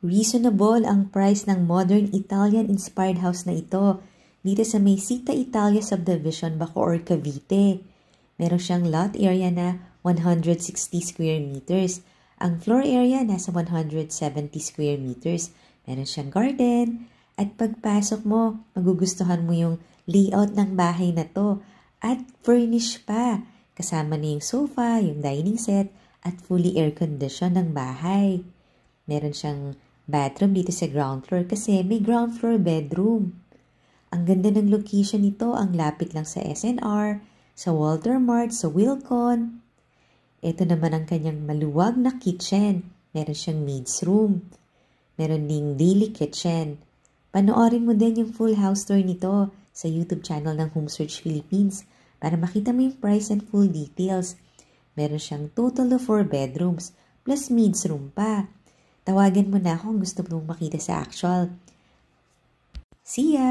Reasonable ang price ng modern Italian-inspired house na ito dito sa may Sita Italia Subdivision, Bacoor, Cavite. Meron siyang lot area na 160 square meters. Ang floor area nasa 170 square meters. Meron siyang garden. At pagpasok mo, magugustuhan mo yung layout ng bahay na to. At furnish pa. Kasama na yung sofa, yung dining set, at fully air-conditioned ng bahay. Meron siyang bathroom dito sa ground floor kasi may ground floor bedroom. Ang ganda ng location nito, ang lapit lang sa SNR, sa Walter Mart, sa Wilcon. Ito naman ang kanyang maluwag na kitchen. Meron siyang maid's room. Meron ding daily kitchen. Panoorin mo din yung full house tour nito sa YouTube channel ng Home Search Philippines para makita mo yung price and full details. Meron siyang total of 4 bedrooms plus maid's room pa. Tawagan mo na ako kung gusto mong makita sa actual. See ya!